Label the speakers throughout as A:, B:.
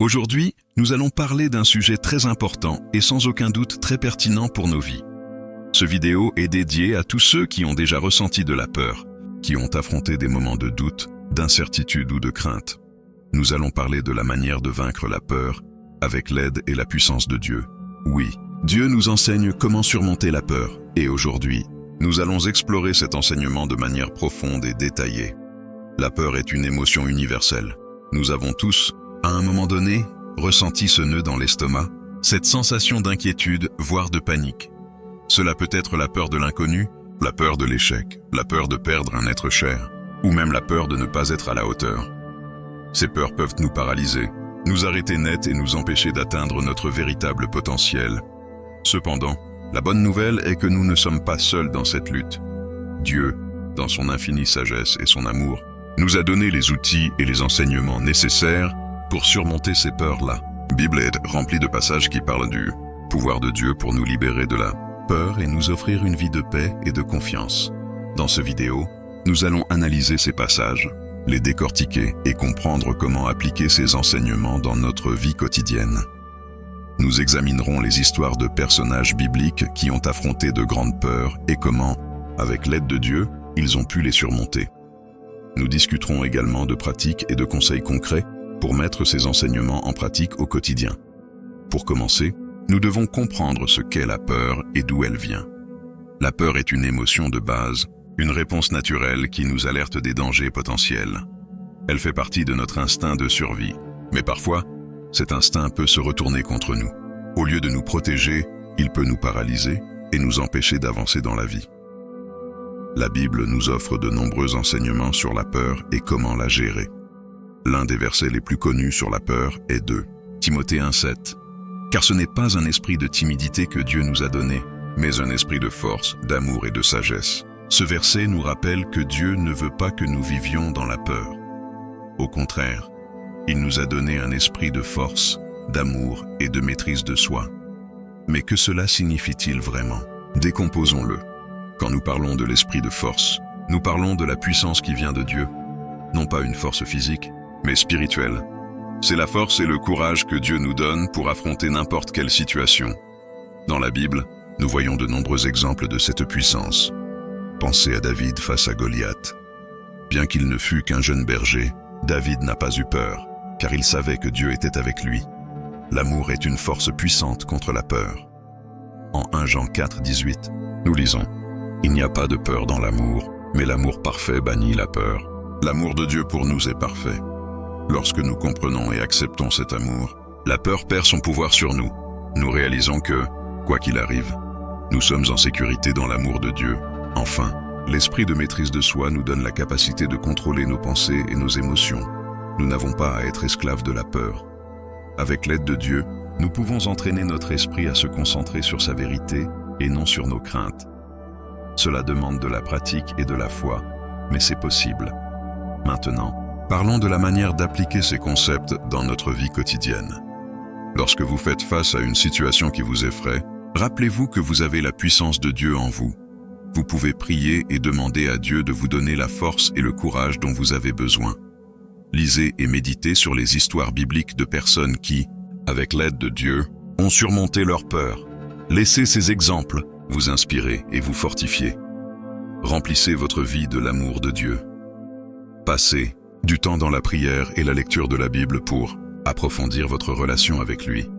A: Aujourd'hui, nous allons parler d'un sujet très important et sans aucun doute très pertinent pour nos vies. Ce vidéo est dédié à tous ceux qui ont déjà ressenti de la peur, qui ont affronté des moments de doute, d'incertitude ou de crainte. Nous allons parler de la manière de vaincre la peur avec l'aide et la puissance de Dieu. Oui, Dieu nous enseigne comment surmonter la peur et aujourd'hui, nous allons explorer cet enseignement de manière profonde et détaillée. La peur est une émotion universelle. Nous avons tous, à un moment donné, ressenti ce nœud dans l'estomac, cette sensation d'inquiétude, voire de panique. Cela peut être la peur de l'inconnu, la peur de l'échec, la peur de perdre un être cher, ou même la peur de ne pas être à la hauteur. Ces peurs peuvent nous paralyser, nous arrêter net et nous empêcher d'atteindre notre véritable potentiel. Cependant, la bonne nouvelle est que nous ne sommes pas seuls dans cette lutte. Dieu, dans son infinie sagesse et son amour, nous a donné les outils et les enseignements nécessaires pour surmonter ces peurs-là. La Bible est remplie de passages qui parlent du pouvoir de Dieu pour nous libérer de la peur et nous offrir une vie de paix et de confiance. Dans cette vidéo, nous allons analyser ces passages, les décortiquer et comprendre comment appliquer ces enseignements dans notre vie quotidienne. Nous examinerons les histoires de personnages bibliques qui ont affronté de grandes peurs et comment, avec l'aide de Dieu, ils ont pu les surmonter. Nous discuterons également de pratiques et de conseils concrets pour mettre ces enseignements en pratique au quotidien. Pour commencer, nous devons comprendre ce qu'est la peur et d'où elle vient. La peur est une émotion de base, une réponse naturelle qui nous alerte des dangers potentiels. Elle fait partie de notre instinct de survie, mais parfois, cet instinct peut se retourner contre nous. Au lieu de nous protéger, il peut nous paralyser et nous empêcher d'avancer dans la vie. La Bible nous offre de nombreux enseignements sur la peur et comment la gérer. L'un des versets les plus connus sur la peur est de Timothée 1,7. Car ce n'est pas un esprit de timidité que Dieu nous a donné, mais un esprit de force, d'amour et de sagesse. Ce verset nous rappelle que Dieu ne veut pas que nous vivions dans la peur. Au contraire, il nous a donné un esprit de force, d'amour et de maîtrise de soi. Mais que cela signifie-t-il vraiment? Décomposons-le. Quand nous parlons de l'esprit de force, nous parlons de la puissance qui vient de Dieu. Non pas une force physique, mais spirituelle. C'est la force et le courage que Dieu nous donne pour affronter n'importe quelle situation. Dans la Bible, nous voyons de nombreux exemples de cette puissance. Pensez à David face à Goliath. Bien qu'il ne fût qu'un jeune berger, David n'a pas eu peur, car il savait que Dieu était avec lui. L'amour est une force puissante contre la peur. En 1 Jean 4,18, nous lisons « Il n'y a pas de peur dans l'amour, mais l'amour parfait bannit la peur. L'amour de Dieu pour nous est parfait. » Lorsque nous comprenons et acceptons cet amour, la peur perd son pouvoir sur nous. Nous réalisons que, quoi qu'il arrive, nous sommes en sécurité dans l'amour de Dieu. Enfin, l'esprit de maîtrise de soi nous donne la capacité de contrôler nos pensées et nos émotions. Nous n'avons pas à être esclaves de la peur. Avec l'aide de Dieu, nous pouvons entraîner notre esprit à se concentrer sur sa vérité et non sur nos craintes. Cela demande de la pratique et de la foi, mais c'est possible. Maintenant, parlons de la manière d'appliquer ces concepts dans notre vie quotidienne. Lorsque vous faites face à une situation qui vous effraie, rappelez-vous que vous avez la puissance de Dieu en vous. Vous pouvez prier et demander à Dieu de vous donner la force et le courage dont vous avez besoin. Lisez et méditez sur les histoires bibliques de personnes qui, avec l'aide de Dieu, ont surmonté leur peur. Laissez ces exemples vous inspirer et vous fortifier. Remplissez votre vie de l'amour de Dieu. Passez du temps dans la prière et la lecture de la Bible pour approfondir votre relation avec lui.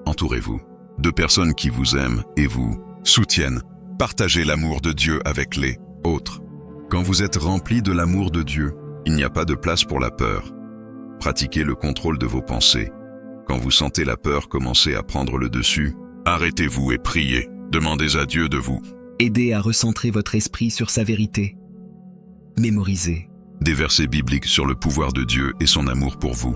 A: Entourez-vous de personnes qui vous aiment et vous soutiennent. Partagez l'amour de Dieu avec les autres. Quand vous êtes rempli de l'amour de Dieu, il n'y a pas de place pour la peur. Pratiquez le contrôle de vos pensées. Quand vous sentez la peur commencer à prendre le dessus, arrêtez-vous et priez. Demandez à Dieu de vous
B: aider à recentrer votre esprit sur sa vérité. Mémorisez
A: des versets bibliques sur le pouvoir de Dieu et son amour pour vous.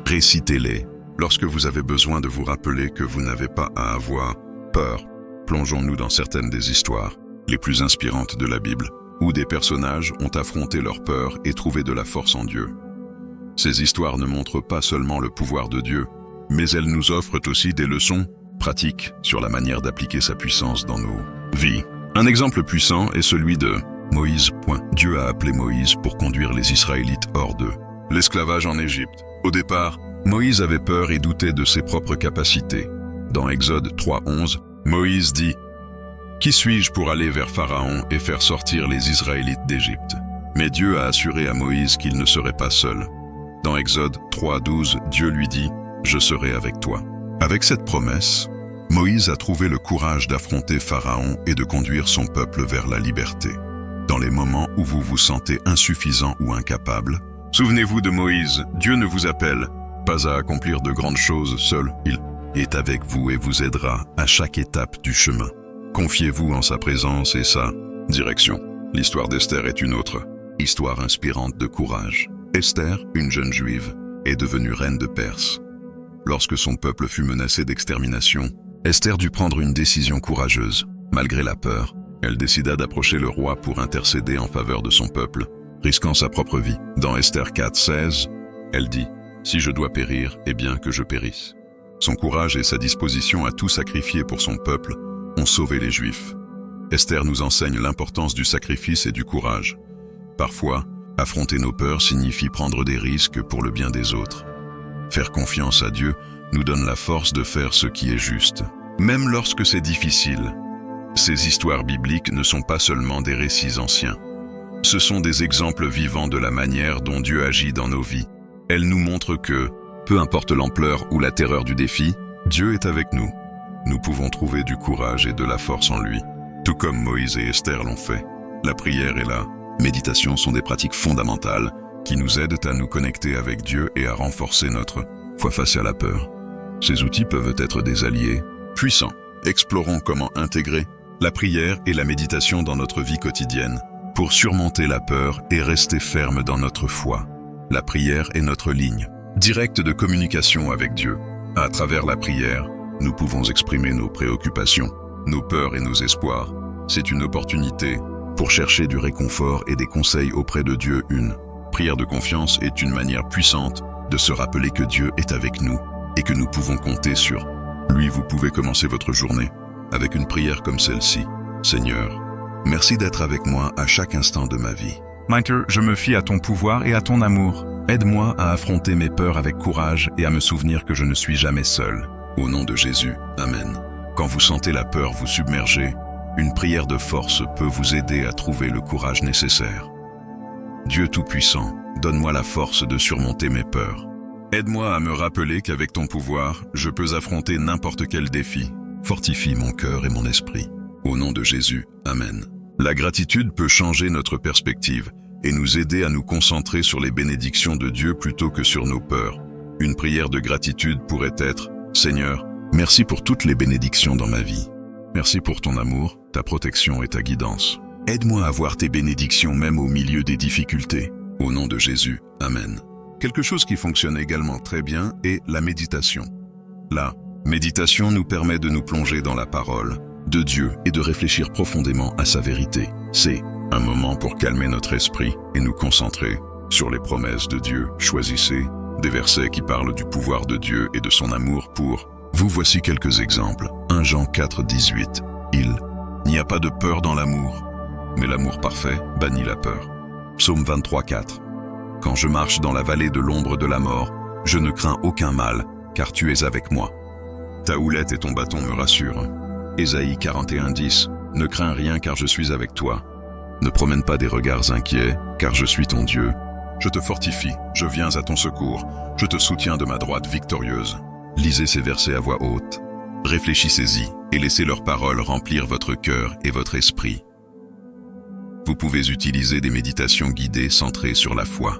A: Récitez-les. Lorsque vous avez besoin de vous rappeler que vous n'avez pas à avoir peur, plongeons-nous dans certaines des histoires les plus inspirantes de la Bible, où des personnages ont affronté leur peur et trouvé de la force en Dieu. Ces histoires ne montrent pas seulement le pouvoir de Dieu, mais elles nous offrent aussi des leçons pratiques sur la manière d'appliquer sa puissance dans nos vies. Un exemple puissant est celui de Moïse. Dieu a appelé Moïse pour conduire les Israélites hors de l'esclavage en Égypte. Au départ, Moïse avait peur et doutait de ses propres capacités. Dans Exode 3:11, Moïse dit « Qui suis-je pour aller vers Pharaon et faire sortir les Israélites d'Égypte ?» Mais Dieu a assuré à Moïse qu'il ne serait pas seul. Dans Exode 3:12, Dieu lui dit « Je serai avec toi ». Avec cette promesse, Moïse a trouvé le courage d'affronter Pharaon et de conduire son peuple vers la liberté. Dans les moments où vous vous sentez insuffisant ou incapable, souvenez-vous de Moïse, Dieu ne vous appelle pas à accomplir de grandes choses seul, il est avec vous et vous aidera à chaque étape du chemin. Confiez-vous en sa présence et sa direction. L'histoire d'Esther est une autre histoire inspirante de courage. Esther, une jeune juive, est devenue reine de Perse. Lorsque son peuple fut menacé d'extermination, Esther dut prendre une décision courageuse. Malgré la peur, elle décida d'approcher le roi pour intercéder en faveur de son peuple, risquant sa propre vie. Dans Esther 4:16, elle dit « Si je dois périr, eh bien que je périsse ». Son courage et sa disposition à tout sacrifier pour son peuple ont sauvé les Juifs. Esther nous enseigne l'importance du sacrifice et du courage. Parfois, affronter nos peurs signifie prendre des risques pour le bien des autres. Faire confiance à Dieu nous donne la force de faire ce qui est juste, même lorsque c'est difficile. Ces histoires bibliques ne sont pas seulement des récits anciens. Ce sont des exemples vivants de la manière dont Dieu agit dans nos vies. Elles nous montrent que, peu importe l'ampleur ou la terreur du défi, Dieu est avec nous. Nous pouvons trouver du courage et de la force en lui, tout comme Moïse et Esther l'ont fait. La prière et la méditation sont des pratiques fondamentales qui nous aident à nous connecter avec Dieu et à renforcer notre foi face à la peur. Ces outils peuvent être des alliés puissants. Explorons comment intégrer la prière et la méditation dans notre vie quotidienne pour surmonter la peur et rester ferme dans notre foi. La prière est notre ligne directe de communication avec Dieu. À travers la prière, nous pouvons exprimer nos préoccupations, nos peurs et nos espoirs. C'est une opportunité pour chercher du réconfort et des conseils auprès de Dieu. Une prière de confiance est une manière puissante de se rappeler que Dieu est avec nous et que nous pouvons compter sur lui. Vous pouvez commencer votre journée avec une prière comme celle-ci. Seigneur, merci d'être avec moi à chaque instant de ma vie.
C: Maître, je me fie à ton pouvoir et à ton amour. Aide-moi à affronter mes peurs avec courage et à me souvenir que je ne suis jamais seul.
A: Au nom de Jésus, Amen. Quand vous sentez la peur vous submerger, une prière de force peut vous aider à trouver le courage nécessaire. Dieu Tout-Puissant, donne-moi la force de surmonter mes peurs. Aide-moi à me rappeler qu'avec ton pouvoir, je peux affronter n'importe quel défi. Fortifie mon cœur et mon esprit. Au nom de Jésus, Amen. La gratitude peut changer notre perspective et nous aider à nous concentrer sur les bénédictions de Dieu plutôt que sur nos peurs. Une prière de gratitude pourrait être « Seigneur, merci pour toutes les bénédictions dans ma vie. Merci pour ton amour, ta protection et ta guidance. Aide-moi à voir tes bénédictions même au milieu des difficultés. Au nom de Jésus, Amen. » Quelque chose qui fonctionne également très bien est la méditation. La méditation nous permet de nous plonger dans la parole de Dieu et de réfléchir profondément à sa vérité. C'est un moment pour calmer notre esprit et nous concentrer sur les promesses de Dieu. Choisissez des versets qui parlent du pouvoir de Dieu et de son amour pour vous. Voici quelques exemples. 1 Jean 4:18. Il n'y a pas de peur dans l'amour, mais l'amour parfait bannit la peur. Psaume 23:4. Quand je marche dans la vallée de l'ombre de la mort, je ne crains aucun mal, car tu es avec moi. Ta houlette et ton bâton me rassurent. Ésaïe 41:10. Ne crains rien car je suis avec toi. Ne promène pas des regards inquiets, car je suis ton Dieu. Je te fortifie, je viens à ton secours, je te soutiens de ma droite victorieuse. Lisez ces versets à voix haute. Réfléchissez-y et laissez leurs paroles remplir votre cœur et votre esprit. Vous pouvez utiliser des méditations guidées centrées sur la foi.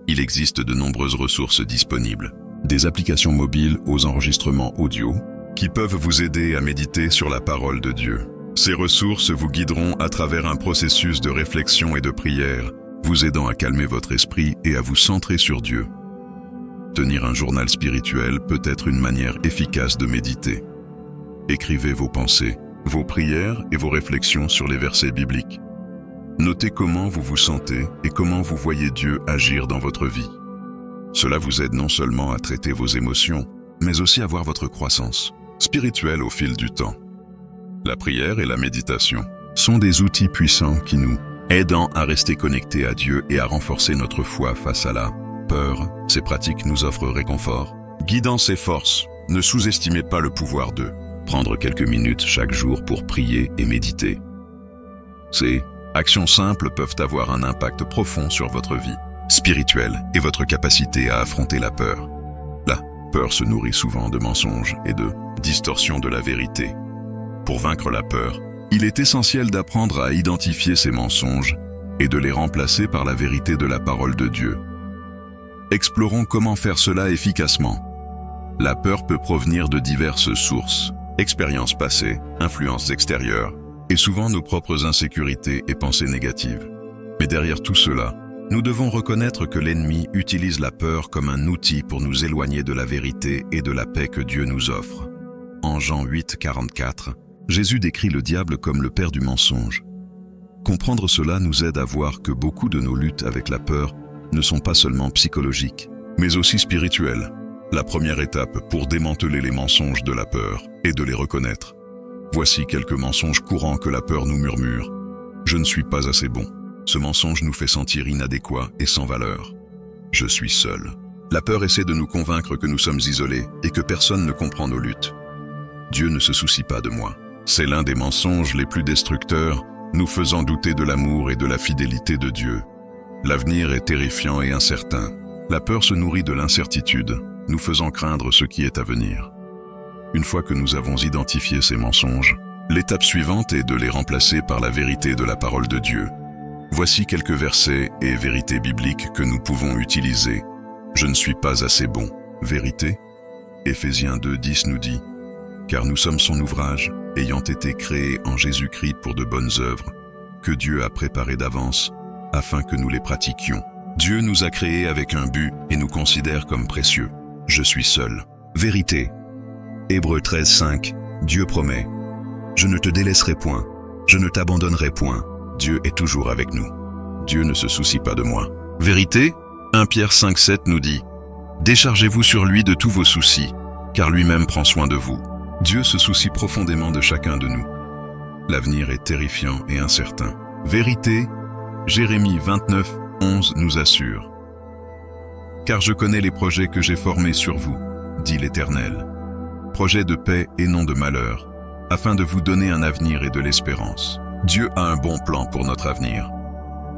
A: Il existe de nombreuses ressources disponibles. Des applications mobiles aux enregistrements audio qui peuvent vous aider à méditer sur la parole de Dieu. Ces ressources vous guideront à travers un processus de réflexion et de prière, vous aidant à calmer votre esprit et à vous centrer sur Dieu. Tenir un journal spirituel peut être une manière efficace de méditer. Écrivez vos pensées, vos prières et vos réflexions sur les versets bibliques. Notez comment vous vous sentez et comment vous voyez Dieu agir dans votre vie. Cela vous aide non seulement à traiter vos émotions, mais aussi à voir votre croissance spirituelle au fil du temps. La prière et la méditation sont des outils puissants qui nous aident à rester connectés à Dieu et à renforcer notre foi face à la peur, ces pratiques nous offrent réconfort. Guidance et force, ne sous-estimez pas le pouvoir de prendre quelques minutes chaque jour pour prier et méditer. Ces actions simples peuvent avoir un impact profond sur votre vie spirituelle et votre capacité à affronter la peur. La peur se nourrit souvent de mensonges et de distorsions de la vérité. Pour vaincre la peur, il est essentiel d'apprendre à identifier ces mensonges et de les remplacer par la vérité de la parole de Dieu. Explorons comment faire cela efficacement. La peur peut provenir de diverses sources, expériences passées, influences extérieures, et souvent nos propres insécurités et pensées négatives. Mais derrière tout cela, nous devons reconnaître que l'ennemi utilise la peur comme un outil pour nous éloigner de la vérité et de la paix que Dieu nous offre. En Jean 8, 44, Jésus décrit le diable comme le père du mensonge. Comprendre cela nous aide à voir que beaucoup de nos luttes avec la peur ne sont pas seulement psychologiques, mais aussi spirituelles. La première étape pour démanteler les mensonges de la peur est de les reconnaître. Voici quelques mensonges courants que la peur nous murmure. Je ne suis pas assez bon. Ce mensonge nous fait sentir inadéquats et sans valeur. Je suis seul. La peur essaie de nous convaincre que nous sommes isolés et que personne ne comprend nos luttes. Dieu ne se soucie pas de moi. C'est l'un des mensonges les plus destructeurs, nous faisant douter de l'amour et de la fidélité de Dieu. L'avenir est terrifiant et incertain. La peur se nourrit de l'incertitude, nous faisant craindre ce qui est à venir. Une fois que nous avons identifié ces mensonges, l'étape suivante est de les remplacer par la vérité de la parole de Dieu. Voici quelques versets et vérités bibliques que nous pouvons utiliser. Je ne suis pas assez bon. Vérité? Éphésiens 2:10 nous dit « Car nous sommes son ouvrage, ayant été créés en Jésus-Christ pour de bonnes œuvres, que Dieu a préparées d'avance, afin que nous les pratiquions. Dieu nous a créés avec un but et nous considère comme précieux. Je suis seul. Vérité. Hébreux 13:5. Dieu promet. Je ne te délaisserai point. Je ne t'abandonnerai point. Dieu est toujours avec nous. Dieu ne se soucie pas de moi. Vérité. 1 Pierre 5:7 nous dit. Déchargez-vous sur lui de tous vos soucis, car lui-même prend soin de vous. Dieu se soucie profondément de chacun de nous. L'avenir est terrifiant et incertain. Vérité. Jérémie 29:11 nous assure. Car je connais les projets que j'ai formés sur vous, dit l'Éternel. Projets de paix et non de malheur, afin de vous donner un avenir et de l'espérance. Dieu a un bon plan pour notre avenir.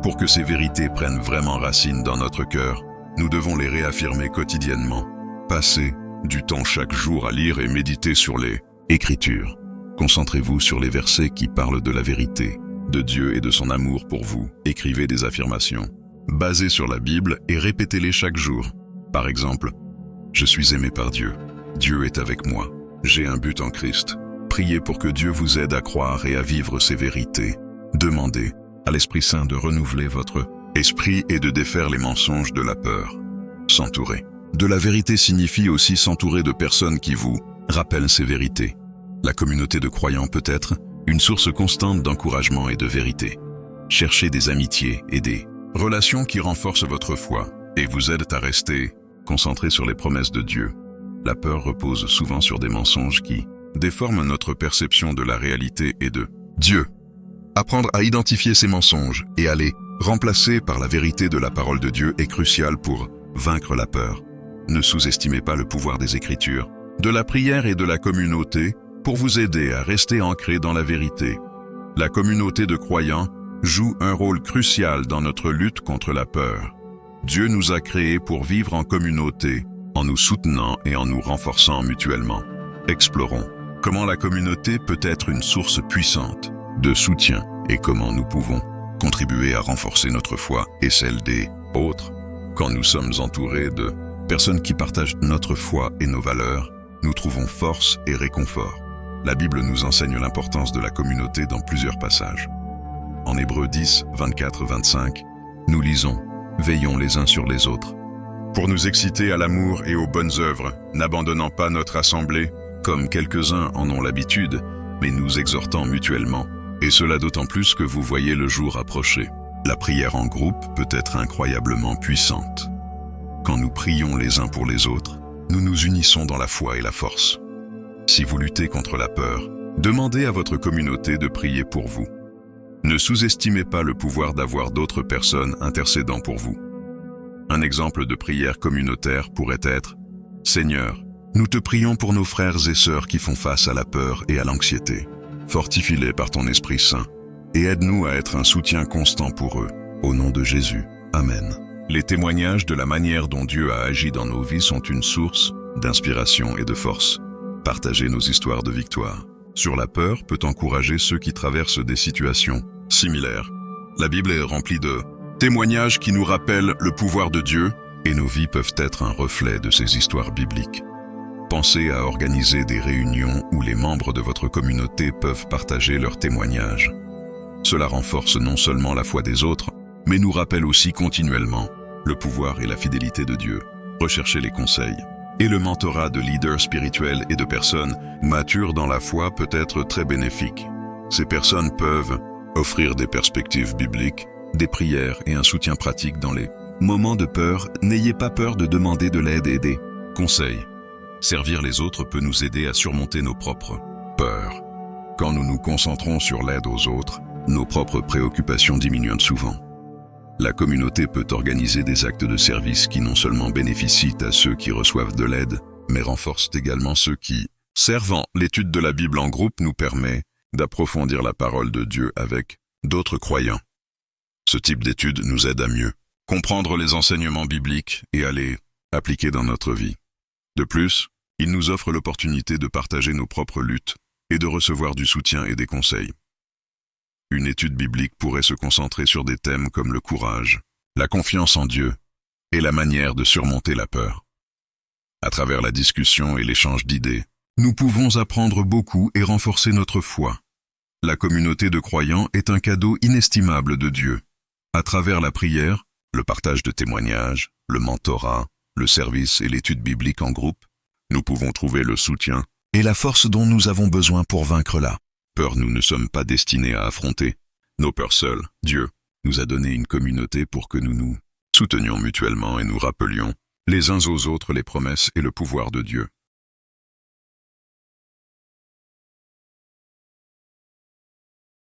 A: Pour que ces vérités prennent vraiment racine dans notre cœur, nous devons les réaffirmer quotidiennement. Passez du temps chaque jour à lire et méditer sur les Écritures. Concentrez-vous sur les versets qui parlent de la vérité, de Dieu et de son amour pour vous. Écrivez des affirmations, basées sur la Bible et répétez-les chaque jour. Par exemple, « Je suis aimé par Dieu. Dieu est avec moi. J'ai un but en Christ. » Priez pour que Dieu vous aide à croire et à vivre ces vérités. Demandez à l'Esprit Saint de renouveler votre esprit et de défaire les mensonges de la peur. S'entourer de la vérité signifie aussi s'entourer de personnes qui vous rappellent ces vérités. La communauté de croyants peut être une source constante d'encouragement et de vérité. Cherchez des amitiés et des relations qui renforcent votre foi et vous aident à rester concentrés sur les promesses de Dieu. La peur repose souvent sur des mensonges qui déforment notre perception de la réalité et de Dieu. Apprendre à identifier ces mensonges et à les remplacer par la vérité de la parole de Dieu est crucial pour vaincre la peur. Ne sous-estimez pas le pouvoir des Écritures, de la prière et de la communauté pour vous aider à rester ancré dans la vérité. La communauté de croyants joue un rôle crucial dans notre lutte contre la peur. Dieu nous a créés pour vivre en communauté, en nous soutenant et en nous renforçant mutuellement. Explorons comment la communauté peut être une source puissante de soutien et comment nous pouvons contribuer à renforcer notre foi et celle des autres. Quand nous sommes entourés de personnes qui partagent notre foi et nos valeurs, nous trouvons force et réconfort. La Bible nous enseigne l'importance de la communauté dans plusieurs passages. En Hébreux 10, 24-25, nous lisons « Veillons les uns sur les autres ». Pour nous exciter à l'amour et aux bonnes œuvres, n'abandonnant pas notre assemblée, comme quelques-uns en ont l'habitude, mais nous exhortant mutuellement, et cela d'autant plus que vous voyez le jour approcher. La prière en groupe peut être incroyablement puissante. Quand nous prions les uns pour les autres, nous nous unissons dans la foi et la force. Si vous luttez contre la peur, demandez à votre communauté de prier pour vous. Ne sous-estimez pas le pouvoir d'avoir d'autres personnes intercédant pour vous. Un exemple de prière communautaire pourrait être « Seigneur, nous te prions pour nos frères et sœurs qui font face à la peur et à l'anxiété. Fortifie-les par ton Esprit Saint et aide-nous à être un soutien constant pour eux. Au nom de Jésus. Amen. » Les témoignages de la manière dont Dieu a agi dans nos vies sont une source d'inspiration et de force. Partager nos histoires de victoire sur la peur peut encourager ceux qui traversent des situations similaires. La Bible est remplie de témoignages qui nous rappellent le pouvoir de Dieu et nos vies peuvent être un reflet de ces histoires bibliques. Pensez à organiser des réunions où les membres de votre communauté peuvent partager leurs témoignages. Cela renforce non seulement la foi des autres, mais nous rappelle aussi continuellement le pouvoir et la fidélité de Dieu. Recherchez les conseils. Et le mentorat de leaders spirituels et de personnes matures dans la foi peut être très bénéfique. Ces personnes peuvent offrir des perspectives bibliques, des prières et un soutien pratique dans les moments de peur. N'ayez pas peur de demander de l'aide et des conseils. Servir les autres peut nous aider à surmonter nos propres peurs. Quand nous nous concentrons sur l'aide aux autres, nos propres préoccupations diminuent souvent. La communauté peut organiser des actes de service qui non seulement bénéficient à ceux qui reçoivent de l'aide, mais renforcent également ceux qui servent. L'étude de la Bible en groupe nous permet d'approfondir la parole de Dieu avec d'autres croyants. Ce type d'étude nous aide à mieux comprendre les enseignements bibliques et à les appliquer dans notre vie. De plus, il nous offre l'opportunité de partager nos propres luttes et de recevoir du soutien et des conseils. Une étude biblique pourrait se concentrer sur des thèmes comme le courage, la confiance en Dieu et la manière de surmonter la peur. À travers la discussion et l'échange d'idées, nous pouvons apprendre beaucoup et renforcer notre foi. La communauté de croyants est un cadeau inestimable de Dieu. À travers la prière, le partage de témoignages, le mentorat, le service et l'étude biblique en groupe, nous pouvons trouver le soutien et la force dont nous avons besoin pour vaincre la peur. Nous ne sommes pas destinés à affronter nos peurs seuls. Dieu nous a donné une communauté pour que nous nous soutenions mutuellement et nous rappelions les uns aux autres les promesses et le pouvoir de Dieu.